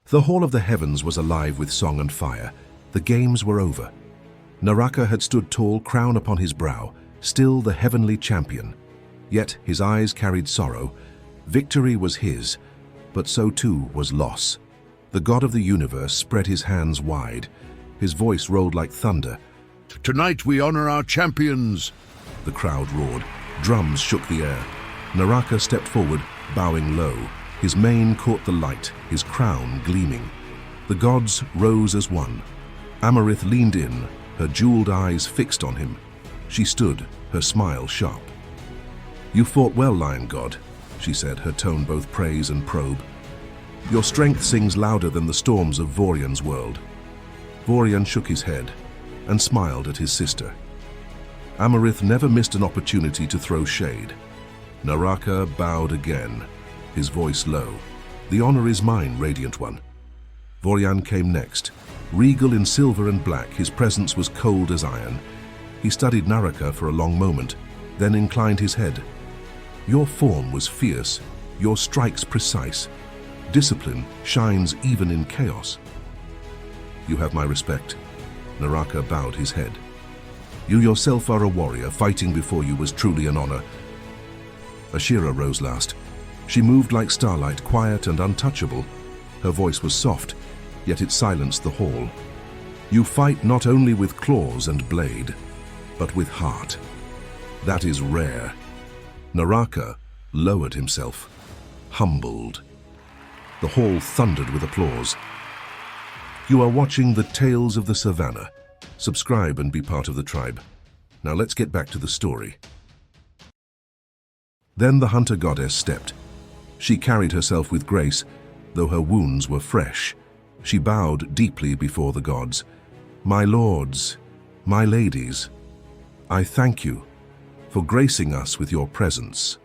The Hall of the Heavens was alive with song and fire. The games were over. Naraka had stood tall, crown upon his brow, still the heavenly champion. Yet his eyes carried sorrow. Victory was his, but so too was loss. The god of the universe spread his hands wide. His voice rolled like thunder. "Tonight we honor our champions!" The crowd roared. Drums shook the air. Naraka stepped forward, bowing low. His mane caught the light, his crown gleaming. The gods rose as one. Amarith leaned in, her jeweled eyes fixed on him. She stood, her smile sharp. "You fought well, Lion God," she said, her tone both praise and probe. "Your strength sings louder than the storms of Voryan's world." Voryan shook his head and smiled at his sister. Amarith never missed an opportunity to throw shade. Naraka bowed again, his voice low. "The honor is mine, Radiant One." Voryan came next. Regal in silver and black, his presence was cold as iron. He studied Naraka for a long moment, then inclined his head. "Your form was fierce, your strikes precise. Discipline shines even in chaos." "You have my respect." Naraka bowed his head. "You yourself are a warrior. Fighting before you was truly an honor." Ashira rose last. She moved like starlight, quiet and untouchable. Her voice was soft, yet it silenced the hall. "You fight not only with claws and blade, but with heart. That is rare." Naraka lowered himself, humbled. The hall thundered with applause. You are watching the Tales of the Savannah. Subscribe and be part of the tribe. Now let's get back to the story. Then the hunter goddess stepped. She carried herself with grace, though her wounds were fresh. She bowed deeply before the gods. "My lords, my ladies, I thank you for gracing us with your presence."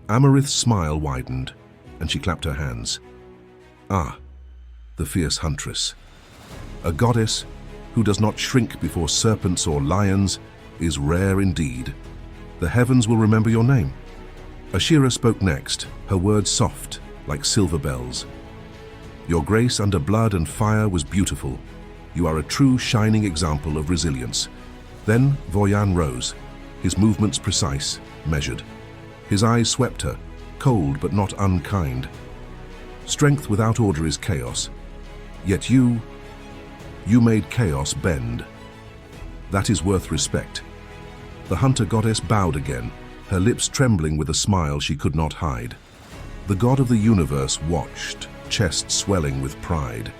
Amarith's smile widened, and she clapped her hands. Ah, the fierce huntress. A goddess who does not shrink before serpents or lions is rare indeed. The heavens will remember your name. Ashira spoke next, her words soft, like silver bells. "Your grace under blood and fire was beautiful. You are a true shining example of resilience." Then Voryan rose, his movements precise, measured. His eyes swept her, cold but not unkind. "Strength without order is chaos. Yet you made chaos bend. That is worth respect." The hunter goddess bowed again, her lips trembling with a smile she could not hide. The god of the universe watched, chest swelling with pride.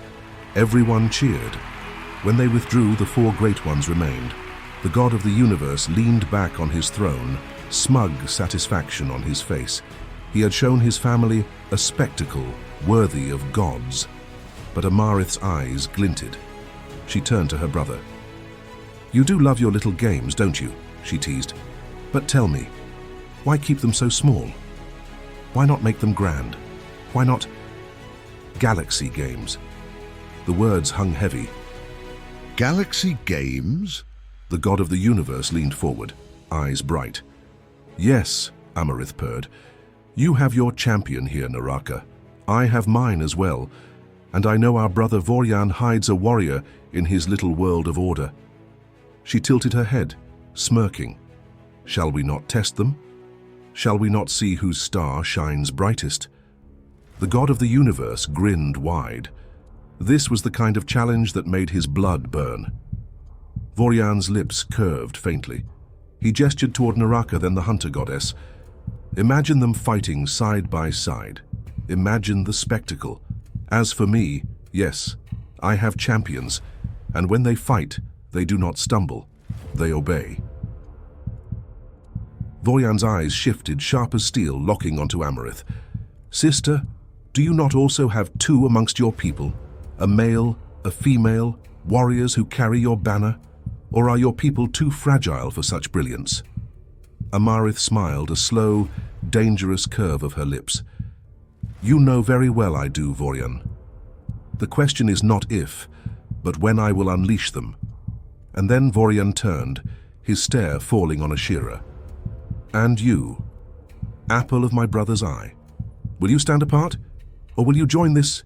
Everyone cheered. When they withdrew, the four great ones remained. The god of the universe leaned back on his throne, smug satisfaction on his face. He had shown his family a spectacle worthy of gods. But Amarith's eyes glinted. She turned to her brother. "You do love your little games, don't you?" she teased. "But tell me, why keep them so small? Why not make them grand? Why not Galaxy Games?" The words hung heavy. "Galaxy Games?" The god of the universe leaned forward, eyes bright. "Yes," Amarith purred. "You have your champion here, Naraka. I have mine as well, and I know our brother Voryan hides a warrior in his little world of order." She tilted her head, smirking. "Shall we not test them? Shall we not see whose star shines brightest?" The god of the universe grinned wide. This was the kind of challenge that made his blood burn. Voryan's lips curved faintly. He gestured toward Naraka, then the hunter goddess. "Imagine them fighting side by side. Imagine the spectacle. As for me, yes, I have champions, and when they fight, they do not stumble, they obey." Voryan's eyes shifted, sharp as steel, locking onto Amarith. "Sister, do you not also have two amongst your people? A male, a female, warriors who carry your banner? Or are your people too fragile for such brilliance?" Amarith smiled, a slow, dangerous curve of her lips. "You know very well I do, Voryan. The question is not if, but when I will unleash them." And then Voryan turned, his stare falling on Ashira. "And you, apple of my brother's eye, will you stand apart, or will you join this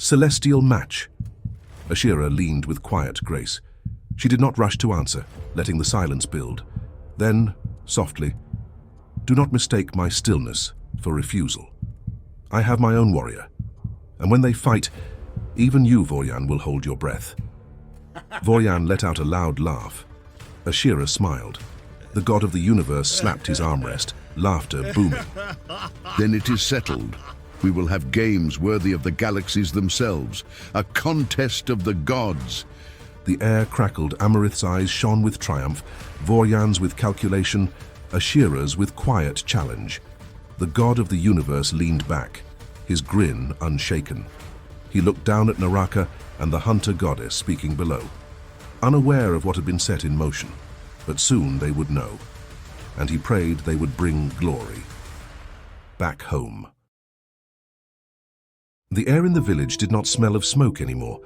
Celestial match. Ashira leaned with quiet grace. She did not rush to answer, letting the silence build. Then, softly, "Do not mistake my stillness for refusal. I have my own warrior, and when they fight, even you, Voryan, will hold your breath." Voryan let out a loud laugh. Ashira smiled. The god of the universe slapped his armrest, laughter booming. Then it is settled. We will have games worthy of the galaxies themselves, a contest of the gods. The air crackled, Amarith's eyes shone with triumph, Voryan's with calculation, Ashira's with quiet challenge. The god of the universe leaned back, his grin unshaken. He looked down at Naraka and the hunter goddess speaking below, unaware of what had been set in motion, but soon they would know. And he prayed they would bring glory back home. The air in the village did not smell of smoke anymore.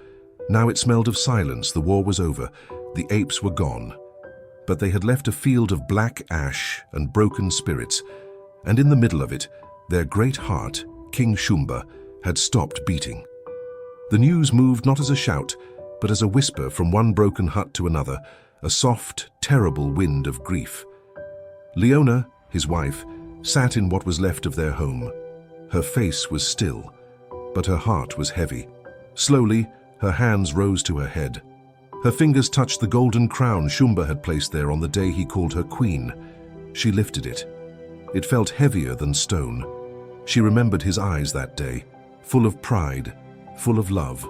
Now it smelled of silence. The war was over. The apes were gone. But they had left a field of black ash and broken spirits, and in the middle of it, their great heart, King Shumba, had stopped beating. The news moved not as a shout, but as a whisper from one broken hut to another, a soft, terrible wind of grief. Leona, his wife, sat in what was left of their home. Her face was still, but her heart was heavy. Slowly, her hands rose to her head. Her fingers touched the golden crown Shumba had placed there on the day he called her queen. She lifted it. It felt heavier than stone. She remembered his eyes that day, full of pride, full of love.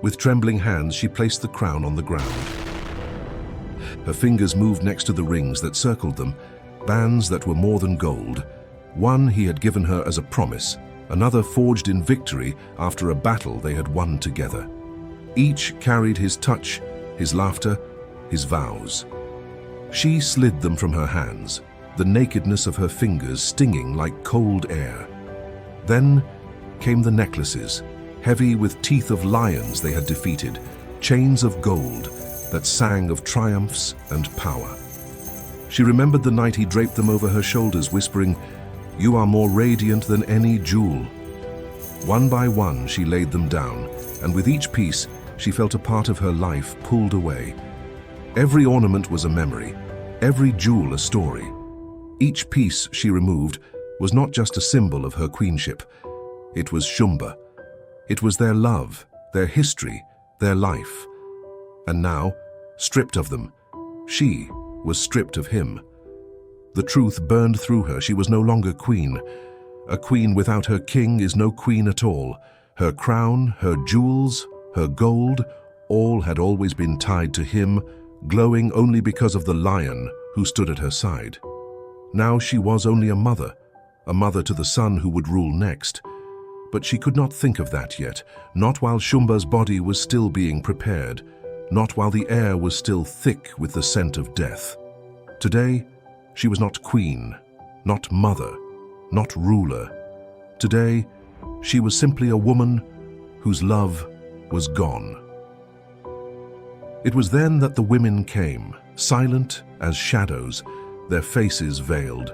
With trembling hands, she placed the crown on the ground. Her fingers moved next to the rings that circled them, bands that were more than gold. One he had given her as a promise, another forged in victory after a battle they had won together. Each carried his touch, his laughter, his vows. She slid them from her hands, the nakedness of her fingers stinging like cold air. Then came the necklaces, heavy with teeth of lions they had defeated, chains of gold that sang of triumphs and power. She remembered the night he draped them over her shoulders, whispering, "You are more radiant than any jewel." One by one she laid them down, and with each piece she felt a part of her life pulled away. Every ornament was a memory, every jewel a story. Each piece she removed was not just a symbol of her queenship. It was Shumba. It was their love, their history, their life. And now, stripped of them, she was stripped of him. The truth burned through her. She was no longer queen. A queen without her king is no queen at all. Her crown, her jewels, her gold, all had always been tied to him, glowing only because of the lion who stood at her side. Now she was only a mother to the son who would rule next. But she could not think of that yet, not while Shumba's body was still being prepared, not while the air was still thick with the scent of death. Today, she was not queen, not mother, not ruler. Today, she was simply a woman whose love was gone. It was then that the women came, silent as shadows, their faces veiled.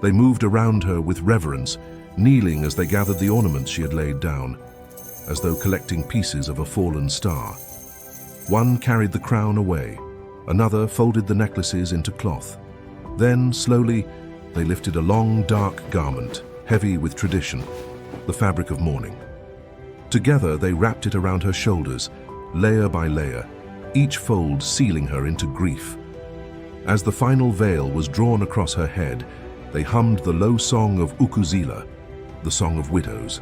They moved around her with reverence, kneeling as they gathered the ornaments she had laid down, as though collecting pieces of a fallen star. One carried the crown away, another folded the necklaces into cloth. Then, slowly, they lifted a long, dark garment, heavy with tradition, the fabric of mourning. Together, they wrapped it around her shoulders, layer by layer, each fold sealing her into grief. As the final veil was drawn across her head, they hummed the low song of Ukuzila, the song of widows.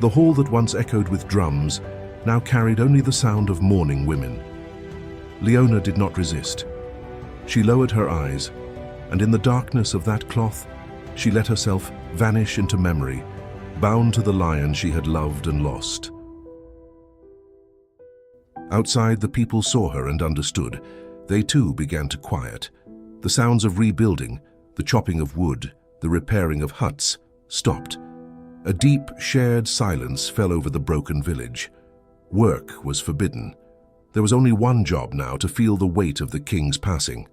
The hall that once echoed with drums now carried only the sound of mourning women. Leona did not resist. She lowered her eyes, and in the darkness of that cloth, she let herself vanish into memory, bound to the lion she had loved and lost. Outside, the people saw her and understood. They too began to quiet. The sounds of rebuilding, the chopping of wood, the repairing of huts, stopped. A deep, shared silence fell over the broken village. Work was forbidden. There was only one job now: to feel the weight of the king's passing.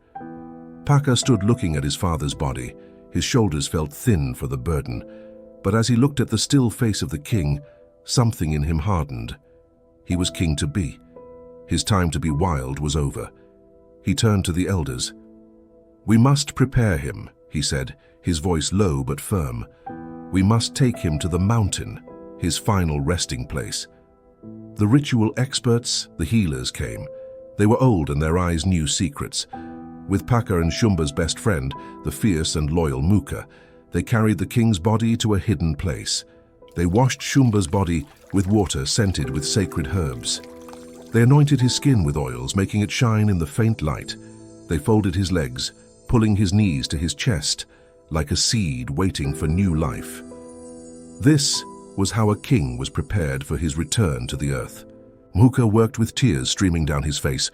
Paka stood looking at his father's body. His shoulders felt thin for the burden. But as he looked at the still face of the king, something in him hardened. He was king to be. His time to be wild was over. He turned to the elders. "We must prepare him," he said, his voice low but firm. "We must take him to the mountain, his final resting place." The ritual experts, the healers, came. They were old and their eyes knew secrets. With Paka and Shumba's best friend, the fierce and loyal Muka, they carried the king's body to a hidden place. They washed Shumba's body with water scented with sacred herbs. They anointed his skin with oils, making it shine in the faint light. They folded his legs, pulling his knees to his chest, like a seed waiting for new life. This was how a king was prepared for his return to the earth. Muka worked with tears streaming down his face,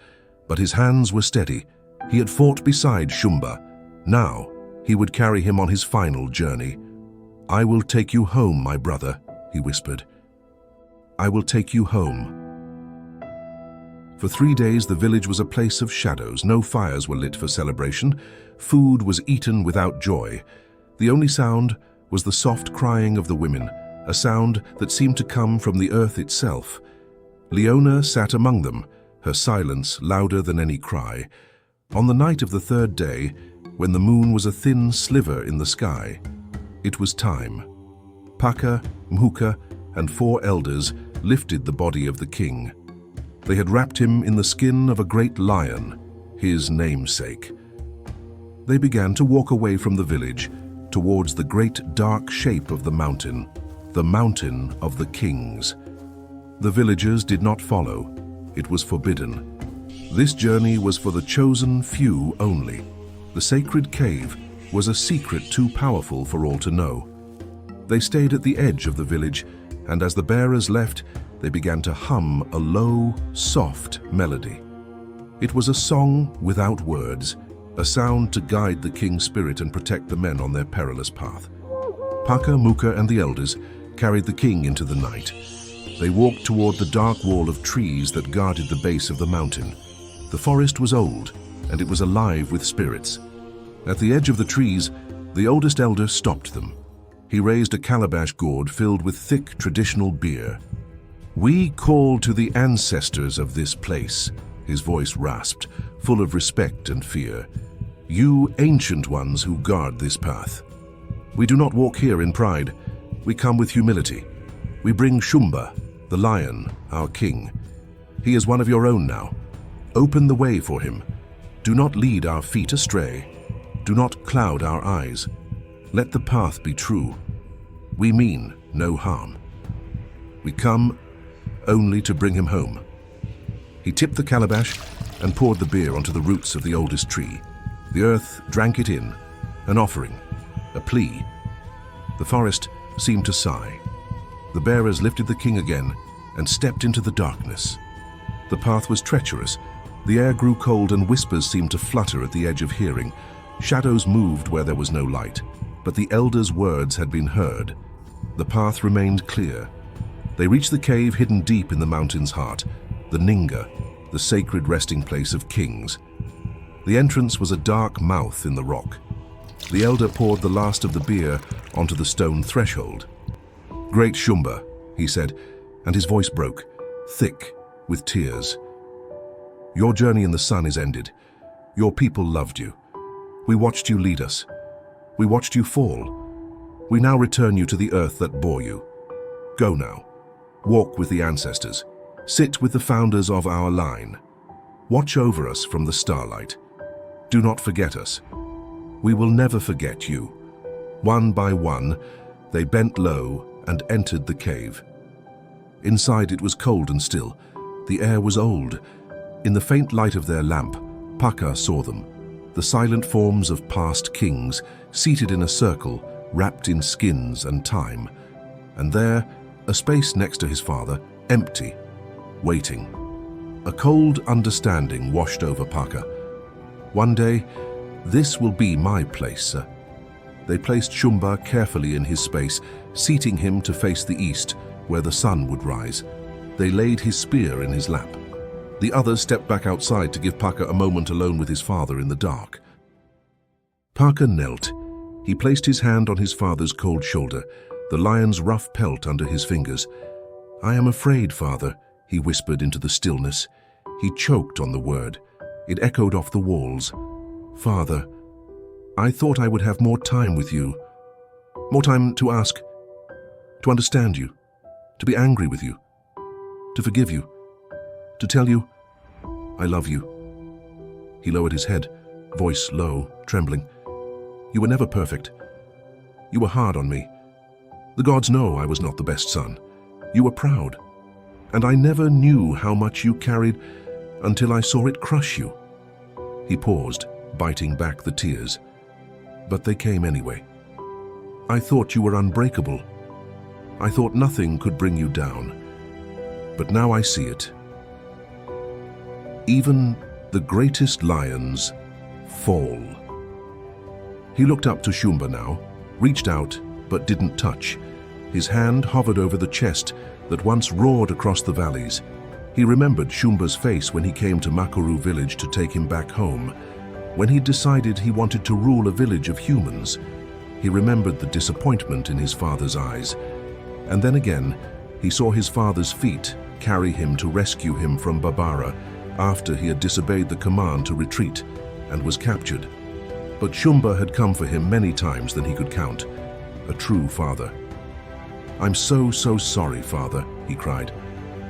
but his hands were steady. He had fought beside Shumba. Now he would carry him on his final journey. "I will take you home, my brother," he whispered. "I will take you home." For 3 days the village was a place of shadows. No fires were lit for celebration. Food was eaten without joy. The only sound was the soft crying of the women, a sound that seemed to come from the earth itself. Leona sat among them, her silence louder than any cry. On the night of the 3rd day, when the moon was a thin sliver in the sky, it was time. Paka, Muka, and 4 elders lifted the body of the king. They had wrapped him in the skin of a great lion, his namesake. They began to walk away from the village, towards the great dark shape of the mountain of the kings. The villagers did not follow. It was forbidden. This journey was for the chosen few only. The sacred cave was a secret too powerful for all to know. They stayed at the edge of the village, and as the bearers left, they began to hum a low, soft melody. It was a song without words, a sound to guide the king's spirit and protect the men on their perilous path. Paka, Muka, and the elders carried the king into the night. They walked toward the dark wall of trees that guarded the base of the mountain. The forest was old, and it was alive with spirits. At the edge of the trees, the oldest elder stopped them. He raised a calabash gourd filled with thick traditional beer. "We call to the ancestors of this place," his voice rasped, full of respect and fear. "You ancient ones who guard this path. We do not walk here in pride. We come with humility. We bring Shumba, the lion, our king. He is one of your own now. Open the way for him. Do not lead our feet astray. Do not cloud our eyes. Let the path be true. We mean no harm. We come only to bring him home." He tipped the calabash and poured the beer onto the roots of the oldest tree. The earth drank it in, an offering, a plea. The forest seemed to sigh. The bearers lifted the king again and stepped into the darkness. The path was treacherous. The air grew cold and whispers seemed to flutter at the edge of hearing. Shadows moved where there was no light, but the elders' words had been heard. The path remained clear. They reached the cave hidden deep in the mountain's heart, the Ninga, the sacred resting place of kings. The entrance was a dark mouth in the rock. The elder poured the last of the beer onto the stone threshold. "Great Shumba," he said, and his voice broke, thick with tears. "Your journey in the sun is ended. Your people loved you. We watched you lead us. We watched you fall. We now return you to the earth that bore you. Go now. Walk with the ancestors. Sit with the founders of our line. Watch over us from the starlight. Do not forget us. We will never forget you." One by one, they bent low and entered the cave. Inside it was cold and still. The air was old. In the faint light of their lamp, Paka saw them, the silent forms of past kings, seated in a circle, wrapped in skins and time. And there, a space next to his father, empty, waiting. A cold understanding washed over Paka. "One day, this will be my place, sir." They placed Shumba carefully in his space, seating him to face the east, where the sun would rise. They laid his spear in his lap. The others stepped back outside to give Paka a moment alone with his father in the dark. Paka knelt. He placed his hand on his father's cold shoulder, the lion's rough pelt under his fingers. I am afraid, Father, he whispered into the stillness. He choked on the word. It echoed off the walls. Father, I thought I would have more time with you. More time to ask, to understand you, to be angry with you, to forgive you, to tell you, I love you. He lowered his head, voice low, trembling. You were never perfect. You were hard on me. The gods know I was not the best son. You were proud. And I never knew how much you carried until I saw it crush you. He paused, biting back the tears. But they came anyway. I thought you were unbreakable. I thought nothing could bring you down. But now I see it. Even the greatest lions fall. He looked up to Shumba now, reached out, but didn't touch. His hand hovered over the chest that once roared across the valleys. He remembered Shumba's face when he came to Makuru village to take him back home, when he decided he wanted to rule a village of humans. He remembered the disappointment in his father's eyes. And then again, he saw his father's feet carry him to rescue him from Barbara after he had disobeyed the command to retreat and was captured. But Shumba had come for him many times than he could count. A true father. I'm so sorry, Father, he cried.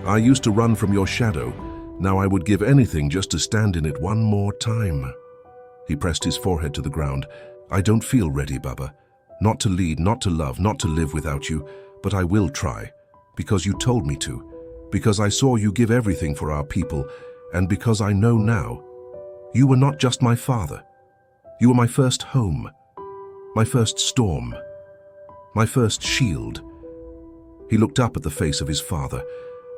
I used to run from your shadow. Now I would give anything just to stand in it one more time. He pressed his forehead to the ground. I don't feel ready, Baba. Not to lead, not to love, not to live without you, but I will try. Because you told me to. Because I saw you give everything for our people, and because I know now, you were not just my father. You were my first home, my first storm, my first shield. He looked up at the face of his father,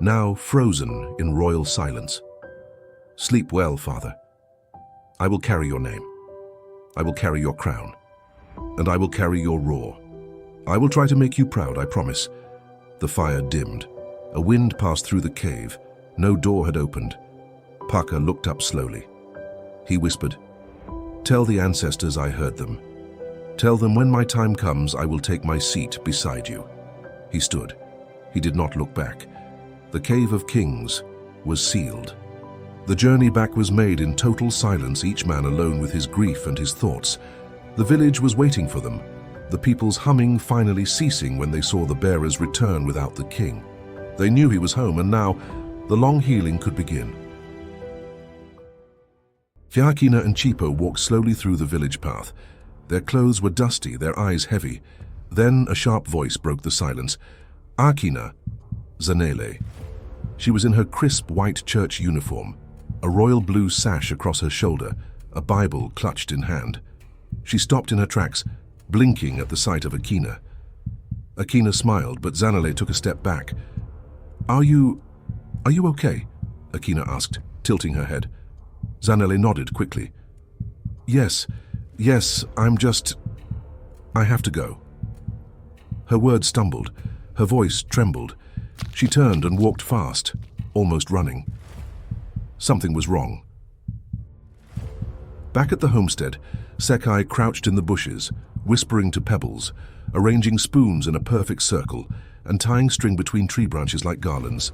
now frozen in royal silence. Sleep well, Father. I will carry your name. I will carry your crown. And I will carry your roar. I will try to make you proud, I promise. The fire dimmed. A wind passed through the cave. No door had opened. Paka looked up slowly. He whispered, Tell the ancestors I heard them. Tell them when my time comes, I will take my seat beside you. He stood. He did not look back. The Cave of Kings was sealed. The journey back was made in total silence, each man alone with his grief and his thoughts. The village was waiting for them, the people's humming finally ceasing when they saw the bearers return without the king. They knew he was home, and now the long healing could begin. Fiakina and Chipo walked slowly through the village path. Their clothes were dusty, their eyes heavy. Then a sharp voice broke the silence. Akina, Zanele. She was in her crisp white church uniform, a royal blue sash across her shoulder, a Bible clutched in hand. She stopped in her tracks, blinking at the sight of Akina. Akina smiled, but Zanele took a step back. Are you okay? Akina asked, tilting her head. Zanele nodded quickly. Yes, I have to go. Her words stumbled, her voice trembled. She turned and walked fast, almost running. Something was wrong. Back at the homestead, Sekai crouched in the bushes, whispering to pebbles, arranging spoons in a perfect circle, and tying string between tree branches like garlands.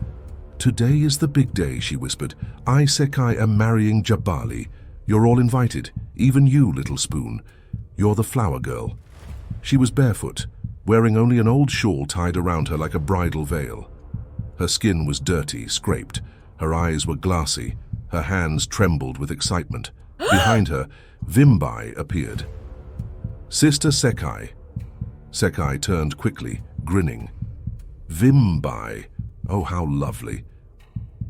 Today is the big day, she whispered. I, Sekai, am marrying Jabali. You're all invited, even you, little spoon. You're the flower girl. She was barefoot, wearing only an old shawl tied around her like a bridal veil. Her skin was dirty, scraped. Her eyes were glassy. Her hands trembled with excitement. Behind her, Vimbai appeared. Sister Sekai. Sekai turned quickly, grinning. Vimbai. Oh, how lovely.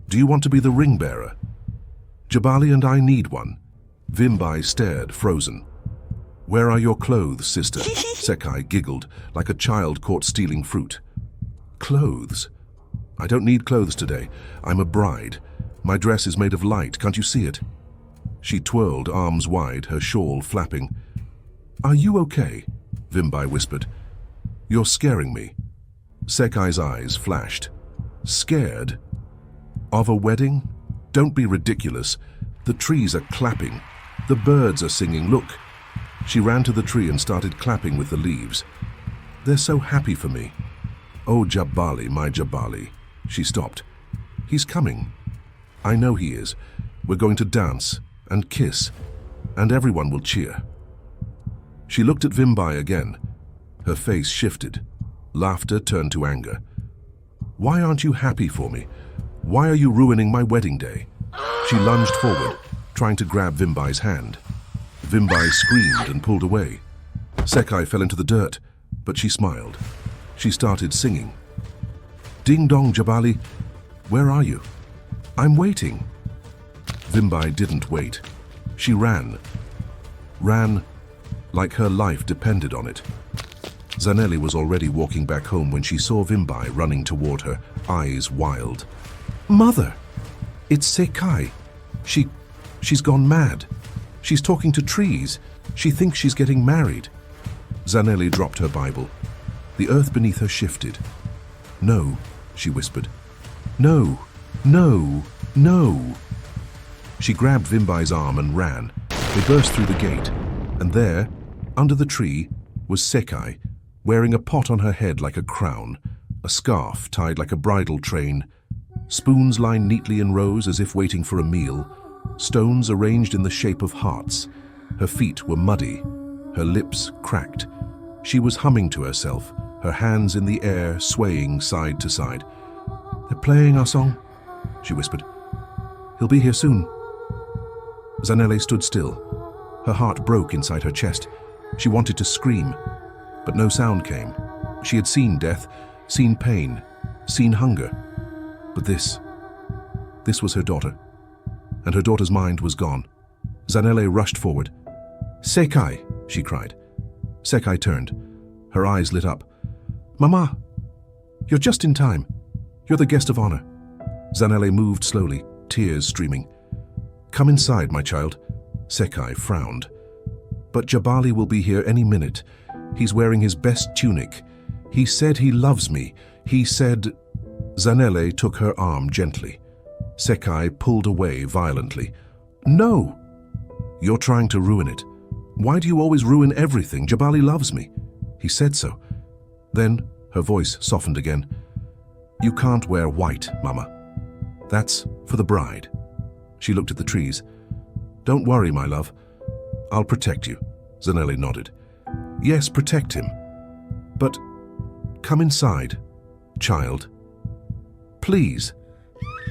Do you want to be the ring bearer? Jabali and I need one. Vimbai stared, frozen. Where are your clothes, sister? Sekai giggled, like a child caught stealing fruit. Clothes? I don't need clothes today. I'm a bride. My dress is made of light, can't you see it? She twirled, arms wide, her shawl flapping. Are you okay? Vimbai whispered. You're scaring me. Sekai's eyes flashed. Scared? Of a wedding? Don't be ridiculous. The trees are clapping. The birds are singing. Look. She ran to the tree and started clapping with the leaves. They're so happy for me. Oh, Jabali, my Jabali. She stopped. He's coming. I know he is. We're going to dance and kiss, and everyone will cheer. She looked at Vimbai again. Her face shifted. Laughter turned to anger. Why aren't you happy for me? Why are you ruining my wedding day? She lunged forward, trying to grab Vimbai's hand. Vimbai screamed and pulled away. Sekai fell into the dirt, but she smiled. She started singing. Ding dong, Jabali, where are you? I'm waiting. Vimbai didn't wait. She ran. Ran like her life depended on it. Zanele was already walking back home when she saw Vimbai running toward her, eyes wild. Mother! It's Sekai. She's gone mad. She's talking to trees. She thinks she's getting married. Zanele dropped her Bible. The earth beneath her shifted. No, she whispered. No, no, no. She grabbed Vimbai's arm and ran. They burst through the gate, and there, under the tree, was Sekai, wearing a pot on her head like a crown, a scarf tied like a bridal train, spoons lined neatly in rows as if waiting for a meal, stones arranged in the shape of hearts. Her feet were muddy, her lips cracked. She was humming to herself, her hands in the air, swaying side to side. They're playing our song, she whispered. He'll be here soon. Zanele stood still. Her heart broke inside her chest. She wanted to scream, but no sound came. She had seen death, seen pain, seen hunger. But this was her daughter, and her daughter's mind was gone. Zanele rushed forward. Sekai, she cried. Sekai turned. Her eyes lit up. Mama, you're just in time. You're the guest of honor. Zanele moved slowly, tears streaming. Come inside, my child. Sekai frowned. But Jabali will be here any minute. He's wearing his best tunic. He said he loves me. He said... Zanele took her arm gently. Sekai pulled away violently. No! You're trying to ruin it. Why do you always ruin everything? Jabali loves me. He said so. Then her voice softened again. You can't wear white, Mama. That's for the bride. She looked at the trees. Don't worry, my love. I'll protect you. Zanele nodded. Yes, protect him. But come inside, child. Please.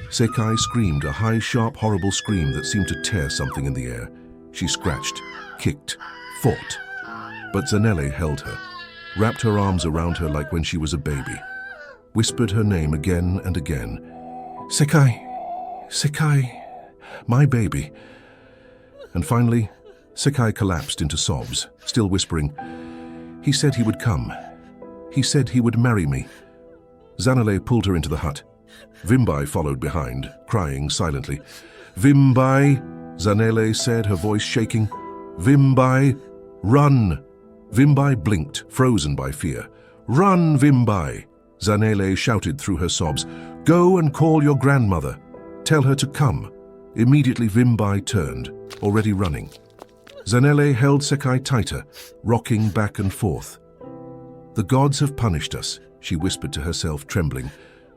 Sekai screamed, a high, sharp, horrible scream that seemed to tear something in the air. She scratched, kicked, fought. But Zanele held her, wrapped her arms around her like when she was a baby, whispered her name again and again. Sekai, Sekai, my baby. And finally, Sekai collapsed into sobs, still whispering, He said he would come. He said he would marry me. Zanele pulled her into the hut. Vimbai followed behind, crying silently. Vimbai, Zanele said, her voice shaking. Vimbai, run! Vimbai blinked, frozen by fear. Run, Vimbai! Zanele shouted through her sobs. Go and call your grandmother. Tell her to come. Immediately Vimbai turned, already running. Zanele held Sekai tighter, rocking back and forth. The gods have punished us, she whispered to herself, trembling.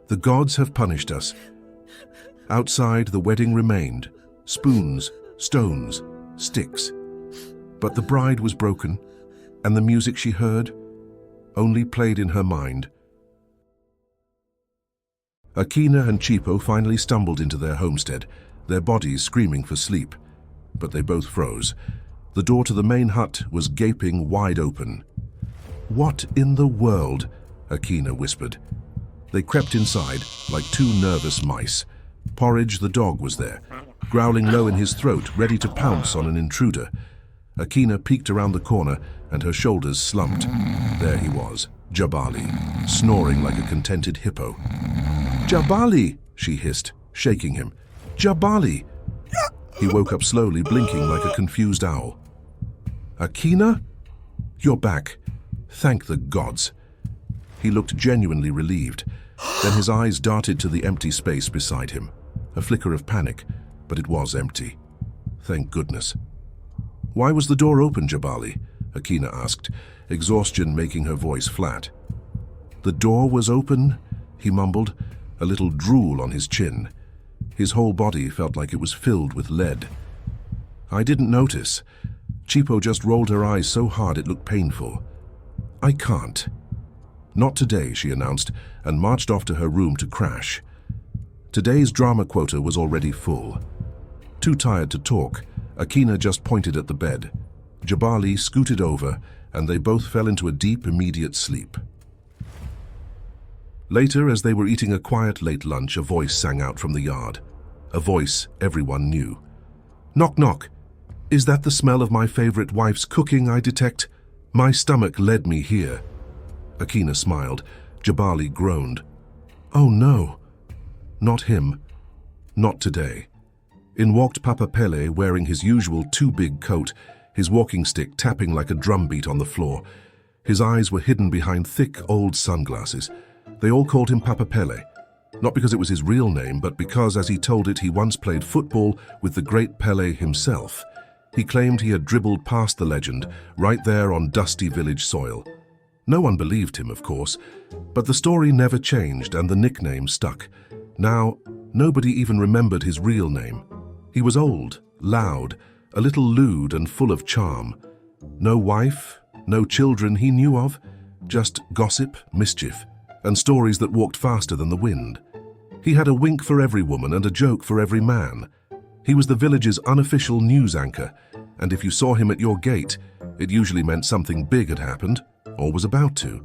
The gods have punished us. Outside, the wedding remained. Spoons, stones, sticks. But the bride was broken, and the music she heard only played in her mind. Akina and Chipo finally stumbled into their homestead, their bodies screaming for sleep. But they both froze. The door to the main hut was gaping wide open. What in the world? Akina whispered. They crept inside like two nervous mice. Porridge the dog was there, growling low in his throat, ready to pounce on an intruder. Akina peeked around the corner and her shoulders slumped. There he was, Jabali, snoring like a contented hippo. Jabali, she hissed, shaking him. Jabali! He woke up slowly, blinking like a confused owl. Akina? You're back. Thank the gods. He looked genuinely relieved. Then his eyes darted to the empty space beside him. A flicker of panic, but it was empty. Thank goodness. Why was the door open, Jabali? Akina asked, exhaustion making her voice flat. The door was open, he mumbled, a little drool on his chin. His whole body felt like it was filled with lead. I didn't notice. Chipo just rolled her eyes so hard it looked painful. I can't. Not today, she announced, and marched off to her room to crash. Today's drama quota was already full. Too tired to talk, Akina just pointed at the bed. Jabali scooted over, and they both fell into a deep, immediate sleep. Later, as they were eating a quiet late lunch, a voice sang out from the yard. A voice everyone knew. "Knock, knock. Is that the smell of my favorite wife's cooking I detect? My stomach led me here." Akina smiled. Jabali groaned. "Oh no. Not him. Not today." In walked Papa Pele, wearing his usual too-big coat, his walking stick tapping like a drumbeat on the floor. His eyes were hidden behind thick, old sunglasses. They all called him Papa Pele, not because it was his real name, but because, as he told it, he once played football with the great Pele himself. He claimed he had dribbled past the legend, right there on dusty village soil. No one believed him, of course, but the story never changed and the nickname stuck. Now, nobody even remembered his real name. He was old, loud, a little lewd and full of charm. No wife, no children he knew of, just gossip, mischief, and stories that walked faster than the wind. He had a wink for every woman and a joke for every man. He was the village's unofficial news anchor, and if you saw him at your gate, it usually meant something big had happened, or was about to.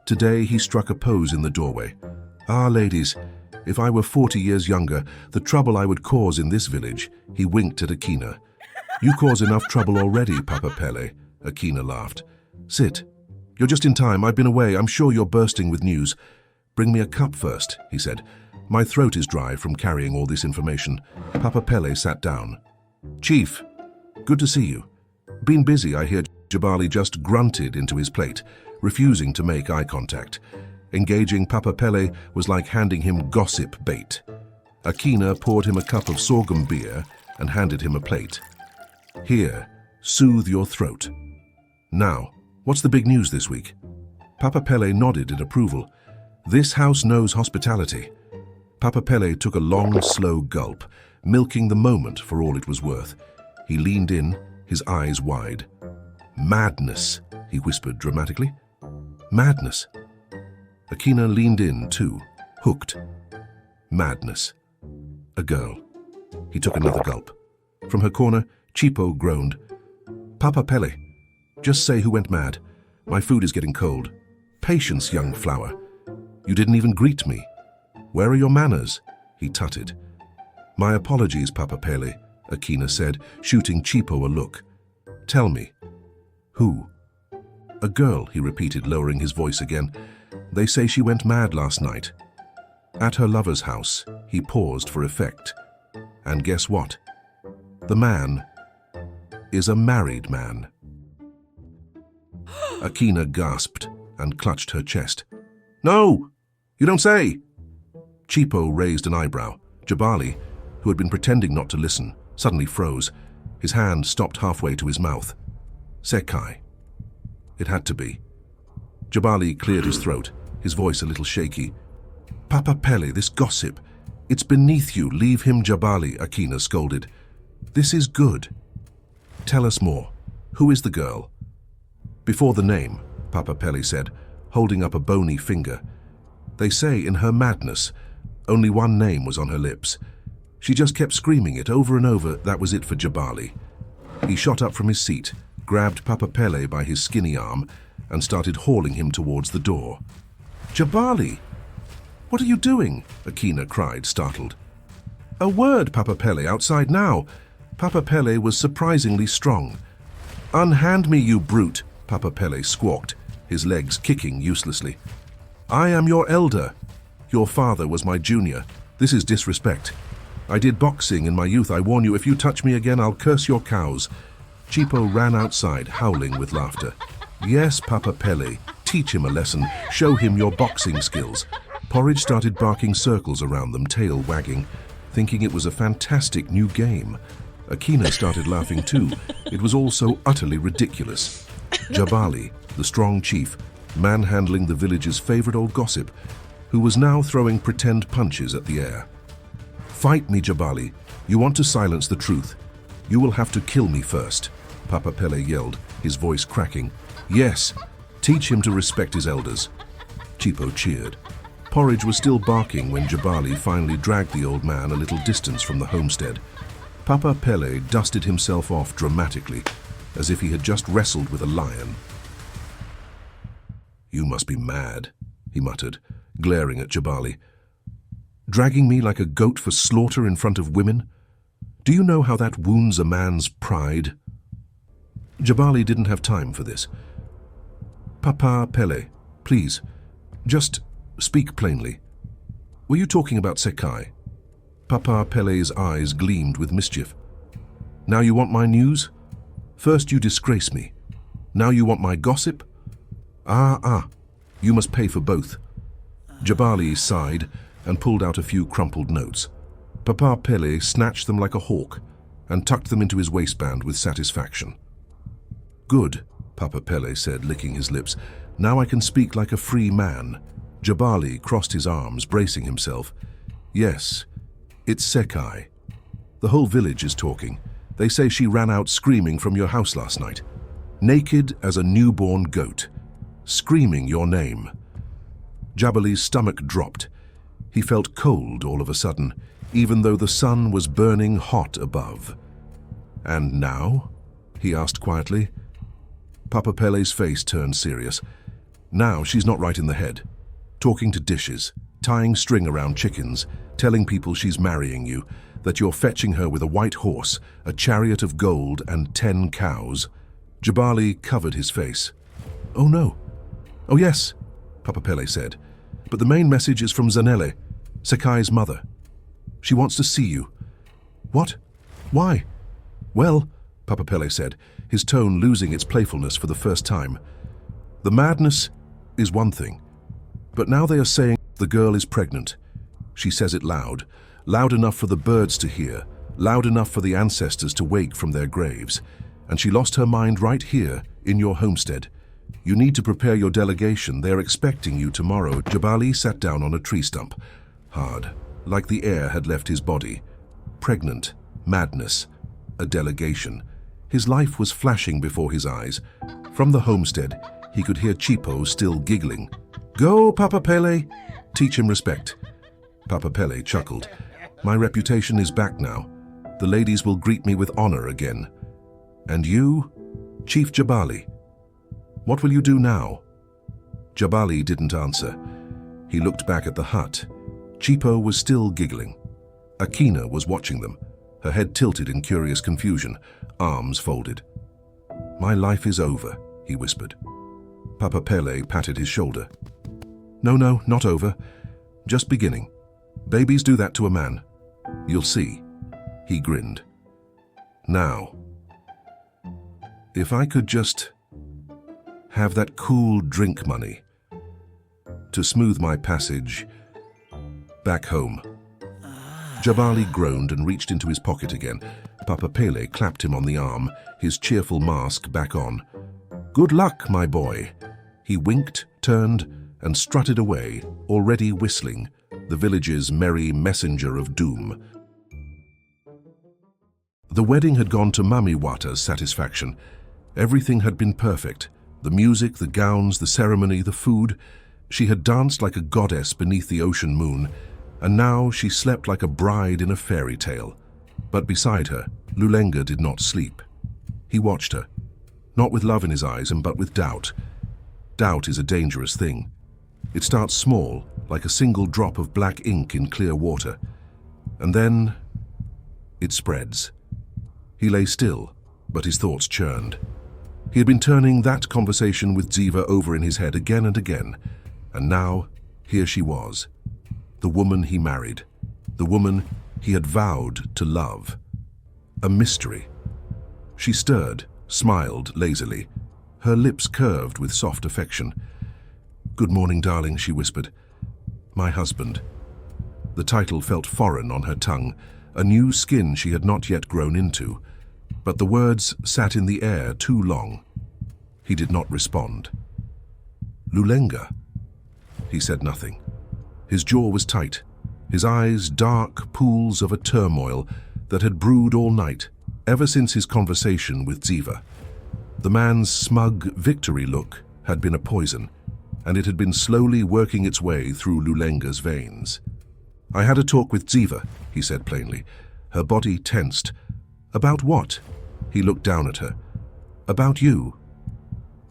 Today he struck a pose in the doorway. "Ah, ladies, if I were 40 years younger, the trouble I would cause in this village," he winked at Akina. "You cause enough trouble already, Papa Pele," Akina laughed. "Sit. You're just in time. I've been away. I'm sure you're bursting with news." "Bring me a cup first," he said. "My throat is dry from carrying all this information." Papa Pele sat down. "Chief, good to see you. Been busy, I hear." Jabali just grunted into his plate, refusing to make eye contact. Engaging Papa Pele was like handing him gossip bait. Akina poured him a cup of sorghum beer and handed him a plate. "Here, soothe your throat. Now, what's the big news this week?" Papa Pele nodded in approval. "This house knows hospitality." Papa Pele took a long, slow gulp, milking the moment for all it was worth. He leaned in, his eyes wide. "Madness," he whispered dramatically. "Madness." Akina leaned in too, hooked. "Madness. A girl." He took another gulp. From her corner, Chipo groaned. "Papa Pele, just say who went mad. My food is getting cold." "Patience, young flower. You didn't even greet me. Where are your manners?" he tutted. "My apologies, Papa Pele," Akina said, shooting Chipo a look. "Tell me." "Who?" "A girl," he repeated, lowering his voice again. "They say she went mad last night. At her lover's house." He paused for effect. "And guess what? The man is a married man." Akina gasped and clutched her chest. "No! You don't say!" Chipo raised an eyebrow. Jabali, who had been pretending not to listen, suddenly froze. His hand stopped halfway to his mouth. Sekai. It had to be. Jabali cleared his throat, his voice a little shaky. "Papa Pele, this gossip. It's beneath you. Leave him, Jabali," Akina scolded. "This is good. Tell us more. Who is the girl?" "Before the name," Papa Pele said, holding up a bony finger. "They say in her madness, only one name was on her lips. She just kept screaming it over and over. That was it for Jabali." He shot up from his seat, grabbed Papa Pele by his skinny arm, and started hauling him towards the door. "Jabali! What are you doing?" Akina cried, startled. "A word, Papa Pele, outside now." Papa Pele was surprisingly strong. "Unhand me, you brute," Papa Pele squawked, his legs kicking uselessly. "I am your elder. Your father was my junior. This is disrespect. I did boxing in my youth. I warn you, if you touch me again, I'll curse your cows." Chipo ran outside, howling with laughter. "Yes, Papa Pele, teach him a lesson. Show him your boxing skills." Porridge started barking circles around them, tail wagging, thinking it was a fantastic new game. Akina started laughing too. It was all so utterly ridiculous. Jabali, the strong chief, manhandling the village's favorite old gossip. who was now throwing pretend punches at the air. "Fight me, Jabali. You want to silence the truth. You will have to kill me first," Papa Pele yelled, his voice cracking. "Yes, teach him to respect his elders." Chipo cheered. Porridge was still barking when Jabali finally dragged the old man a little distance from the homestead. Papa Pele dusted himself off dramatically, as if he had just wrestled with a lion. "You must be mad," he muttered, glaring at Jabali. "Dragging me like a goat for slaughter in front of women? Do you know how that wounds a man's pride?" Jabali didn't have time for this. "Papa Pele, please, just speak plainly. Were you talking about Sekai?" Papa Pele's eyes gleamed with mischief. "Now you want my news? First you disgrace me. Now you want my gossip? You must pay for both." Jabali sighed and pulled out a few crumpled notes. Papa Pele snatched them like a hawk and tucked them into his waistband with satisfaction. "Good," Papa Pele said, licking his lips. "Now I can speak like a free man." Jabali crossed his arms, bracing himself. "Yes, it's Sekai. The whole village is talking. They say she ran out screaming from your house last night, naked as a newborn goat, screaming your name." Jabali's stomach dropped. He felt cold all of a sudden, even though the sun was burning hot above. "And now?" he asked quietly. Papa Pele's face turned serious. "Now she's not right in the head. Talking to dishes, tying string around chickens, telling people she's marrying you, that you're fetching her with a white horse, a chariot of gold, and 10 cows. Jabali covered his face. "Oh no. Oh yes," Papa Pele said. "But the main message is from Zanele, Sekai's mother. She wants to see you." "What? Why?" "Well," Papa Pele said, his tone losing its playfulness for the first time, "the madness is one thing, but now they are saying the girl is pregnant. She says it loud, loud enough for the birds to hear, loud enough for the ancestors to wake from their graves. And she lost her mind right here in your homestead. You need to prepare your delegation. They're expecting you tomorrow." Jabali sat down on a tree stump, hard, like the air had left his body. Pregnant, madness, a delegation. His life was flashing before his eyes. From the homestead, he could hear Chipo still giggling. "Go, Papa Pele! Teach him respect." Papa Pele chuckled. "My reputation is back now. The ladies will greet me with honor again. And you, Chief Jabali, what will you do now?" Jabali didn't answer. He looked back at the hut. Chipo was still giggling. Akina was watching them, her head tilted in curious confusion, arms folded. "My life is over," he whispered. Papa Pele patted his shoulder. No, not over. Just beginning. Babies do that to a man. You'll see." He grinned. "Now, if I could just have that cool drink money to smooth my passage back home." Jabali groaned and reached into his pocket again. Papa Pele clapped him on the arm, his cheerful mask back on. "Good luck, my boy." He winked, turned, and strutted away, already whistling, the village's merry messenger of doom. The wedding had gone to Mami Wata's satisfaction. Everything had been perfect. The music, the gowns, the ceremony, the food. She had danced like a goddess beneath the ocean moon, and now she slept like a bride in a fairy tale. But beside her, Lulenga did not sleep. He watched her, not with love in his eyes, but with doubt. Doubt is a dangerous thing. It starts small, like a single drop of black ink in clear water, and then it spreads. He lay still, but his thoughts churned. He had been turning that conversation with Ziva over in his head again and again, and now here she was, the woman he married, the woman he had vowed to love. A mystery. She stirred, smiled lazily, her lips curved with soft affection. "Good morning, darling," she whispered. "My husband." The title felt foreign on her tongue, a new skin she had not yet grown into, but the words sat in the air too long. He did not respond. "Lulenga." He said nothing. His jaw was tight, his eyes dark pools of a turmoil that had brewed all night, ever since his conversation with Ziva. The man's smug victory look had been a poison, and it had been slowly working its way through Lulenga's veins. "I had a talk with Ziva," he said plainly. Her body tensed. "About what?" He looked down at her. "About you."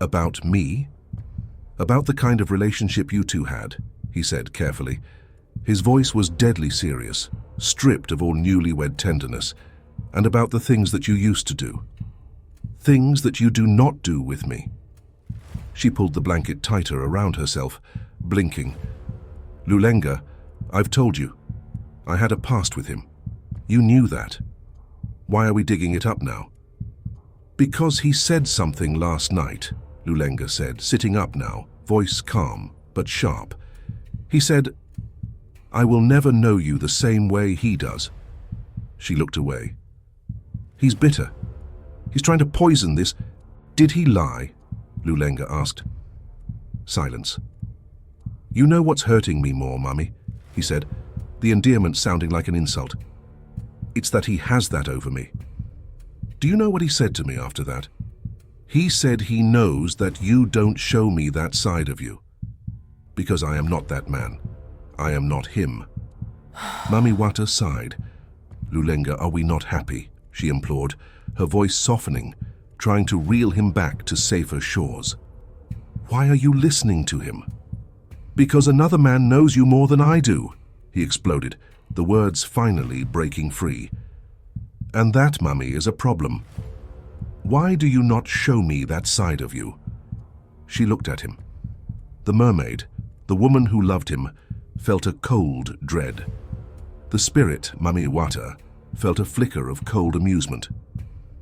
"About me?" "About the kind of relationship you two had," he said carefully. His voice was deadly serious, stripped of all newlywed tenderness, and about the things that you used to do. Things that you do not do with me. She pulled the blanket tighter around herself, blinking. "Lulenga, I've told you. I had a past with him. You knew that. Why are we digging it up now?" "Because he said something last night," Lulenga said, sitting up now, voice calm but sharp. "He said, 'I will never know you the same way he does.'" She looked away. "He's bitter. He's trying to poison this." "Did he lie?" Lulenga asked. Silence. "You know what's hurting me more, Mummy," he said, the endearment sounding like an insult. "It's that he has that over me." "Do you know what he said to me after that?" "He said he knows that you don't show me that side of you. Because I am not that man. I am not him." Mami Wata sighed. "Lulenga, are we not happy?" she implored, her voice softening, trying to reel him back to safer shores. "Why are you listening to him?" "Because another man knows you more than I do," he exploded, the words finally breaking free. "And that, Mummy, is a problem. Why do you not show me that side of you?" She looked at him. The mermaid, the woman who loved him, felt a cold dread. The spirit, Mami Wata, felt a flicker of cold amusement.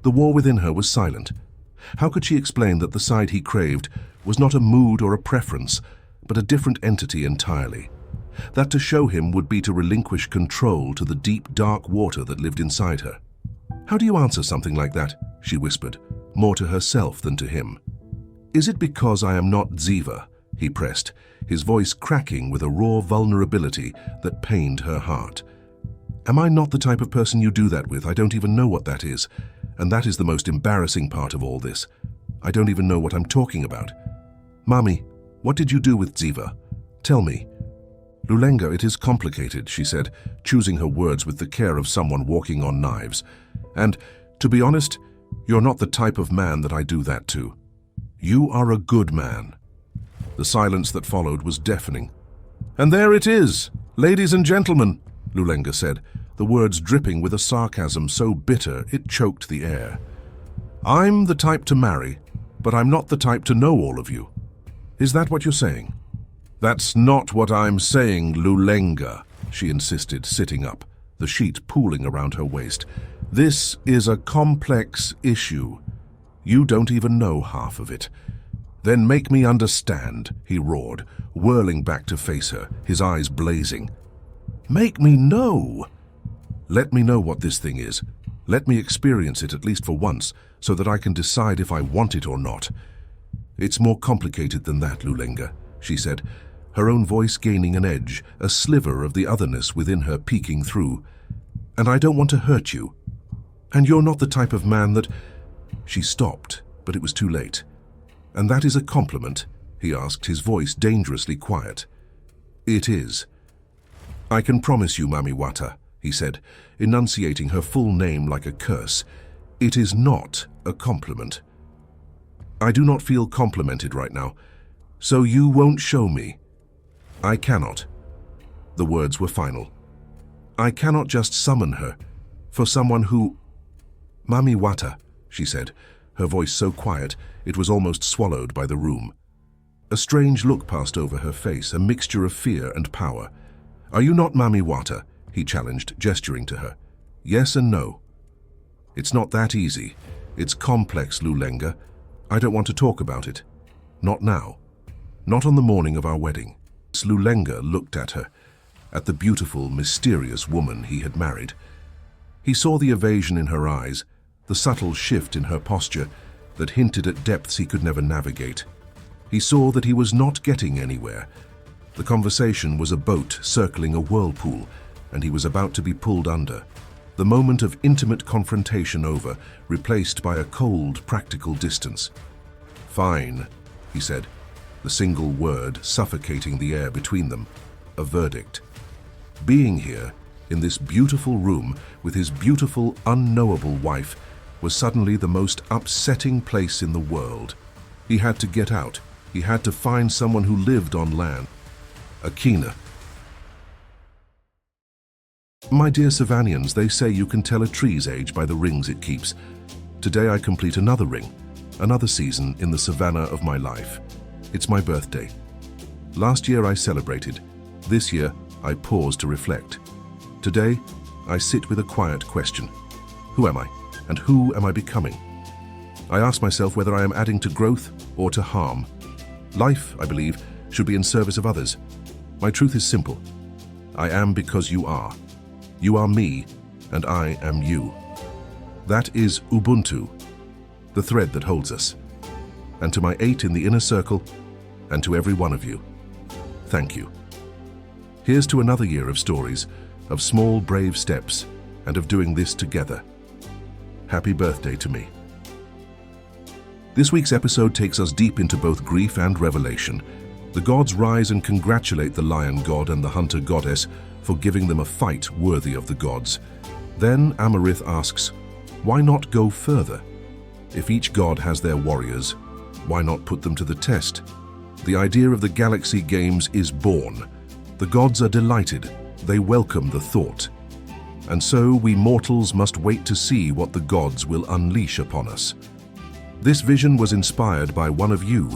The war within her was silent. How could she explain that the side he craved was not a mood or a preference, but a different entity entirely? That to show him would be to relinquish control to the deep, dark water that lived inside her. "How do you answer something like that?" she whispered, more to herself than to him. "Is it because I am not Ziva?" he pressed, his voice cracking with a raw vulnerability that pained her heart. "Am I not the type of person you do that with? I don't even know what that is. And that is the most embarrassing part of all this. I don't even know what I'm talking about. Mami, what did you do with Ziva? Tell me." "Lulenga, it is complicated," she said, choosing her words with the care of someone walking on knives. "And, to be honest, you're not the type of man that I do that to. You are a good man." The silence that followed was deafening. "And there it is, ladies and gentlemen," Lulenga said, the words dripping with a sarcasm so bitter it choked the air. "I'm the type to marry, but I'm not the type to know all of you. Is that what you're saying?" "That's not what I'm saying, Lulenga," she insisted, sitting up, the sheet pooling around her waist. "This is a complex issue. You don't even know half of it." "Then make me understand," he roared, whirling back to face her, his eyes blazing. "Make me know!" "Let me know what this thing is. Let me experience it at least for once, so that I can decide if I want it or not." "It's more complicated than that, Lulenga," she said, her own voice gaining an edge, a sliver of the otherness within her peeking through. "And I don't want to hurt you. And you're not the type of man that—" She stopped, but it was too late. "And that is a compliment?" he asked, his voice dangerously quiet. "It is." "I can promise you, Mami Wata," he said, enunciating her full name like a curse. "It is not a compliment. I do not feel complimented right now, so you won't show me. I cannot." The words were final. "I cannot just summon her for someone who—" "Mami Wata," she said, her voice so quiet it was almost swallowed by the room. A strange look passed over her face, a mixture of fear and power. "Are you not Mami Wata?" he challenged, gesturing to her. "Yes and no." "It's not that easy. It's complex, Lulenga. I don't want to talk about it. Not now. Not on the morning of our wedding." Lulenga looked at her, at the beautiful, mysterious woman he had married. He saw the evasion in her eyes, the subtle shift in her posture that hinted at depths he could never navigate. He saw that he was not getting anywhere, The conversation was a boat circling a whirlpool, and he was about to be pulled under. The moment of intimate confrontation over, replaced by a cold, practical distance. "Fine," he said, the single word suffocating the air between them. A verdict. Being here, in this beautiful room, with his beautiful, unknowable wife, was suddenly the most upsetting place in the world. He had to get out. He had to find someone who lived on land. Akina. My dear Savanians, they say you can tell a tree's age by the rings it keeps. Today I complete another ring, another season in the savannah of my life. It's my birthday. Last year I celebrated. This year I pause to reflect. Today I sit with a quiet question. Who am I, and who am I becoming? I ask myself whether I am adding to growth or to harm. Life, I believe, should be in service of others. My truth is simple. I am because you are. You are me, and I am you. That is Ubuntu, the thread that holds us. And to my 8 in the inner circle, and to every one of you, thank you. Here's to another year of stories, of small, brave steps, and of doing this together. Happy birthday to me. This week's episode takes us deep into both grief and revelation. The gods rise and congratulate the lion god and the hunter goddess for giving them a fight worthy of the gods. Then Amarith asks, why not go further? If each god has their warriors, why not put them to the test? The idea of the Galaxy Games is born. The gods are delighted. They welcome the thought. And so we mortals must wait to see what the gods will unleash upon us. This vision was inspired by one of you,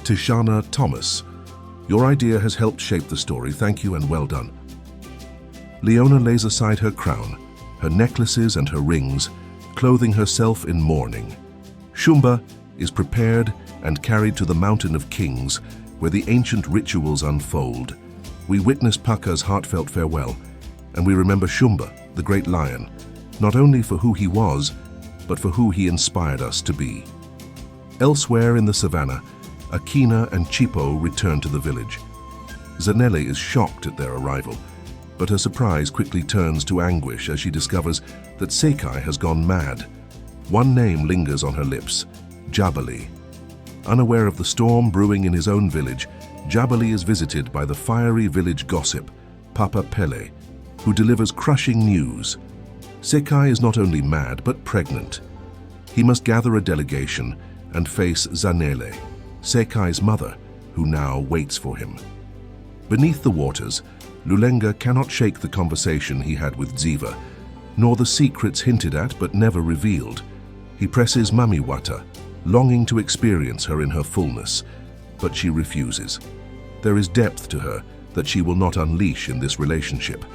Tishana Thomas. Your idea has helped shape the story. Thank you and well done. Leona lays aside her crown, her necklaces and her rings, clothing herself in mourning. Shumba is prepared and carried to the Mountain of Kings, where the ancient rituals unfold. We witness Paka's heartfelt farewell, and we remember Shumba, the great lion, not only for who he was, but for who he inspired us to be. Elsewhere in the savannah, Akina and Chipo return to the village. Zanele is shocked at their arrival, but her surprise quickly turns to anguish as she discovers that Sekai has gone mad. One name lingers on her lips, Jabali. Unaware of the storm brewing in his own village, Jabali is visited by the fiery village gossip, Papa Pele, who delivers crushing news. Sekai is not only mad, but pregnant. He must gather a delegation and face Zanele, Sekai's mother, who now waits for him. Beneath the waters, Lulenga cannot shake the conversation he had with Ziva, nor the secrets hinted at but never revealed. He presses Mamiwata, longing to experience her in her fullness, but she refuses. There is depth to her that she will not unleash in this relationship.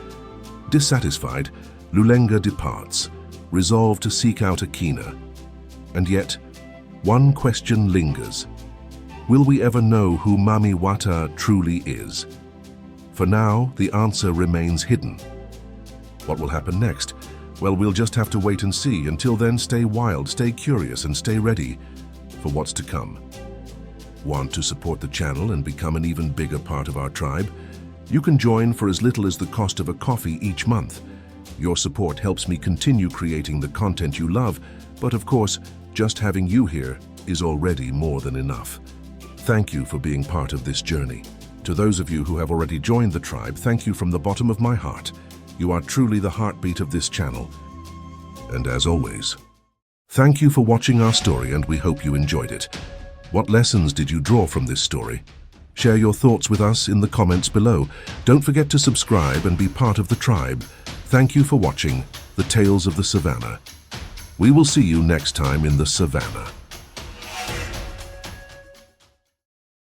Dissatisfied, Lulenga departs, resolved to seek out Akina. And yet, one question lingers. Will we ever know who Mamiwata truly is? For now, the answer remains hidden. What will happen next? Well, we'll just have to wait and see. Until then, stay wild, stay curious, and stay ready for what's to come. Want to support the channel and become an even bigger part of our tribe? You can join for as little as the cost of a coffee each month. Your support helps me continue creating the content you love, but of course, just having you here is already more than enough. Thank you for being part of this journey. To those of you who have already joined the tribe, thank you from the bottom of my heart. You are truly the heartbeat of this channel. And as always, thank you for watching our story, and we hope you enjoyed it. What lessons did you draw from this story? Share your thoughts with us in the comments below. Don't forget to subscribe and be part of the tribe. Thank you for watching The Tales of the Savannah. We will see you next time in the Savannah.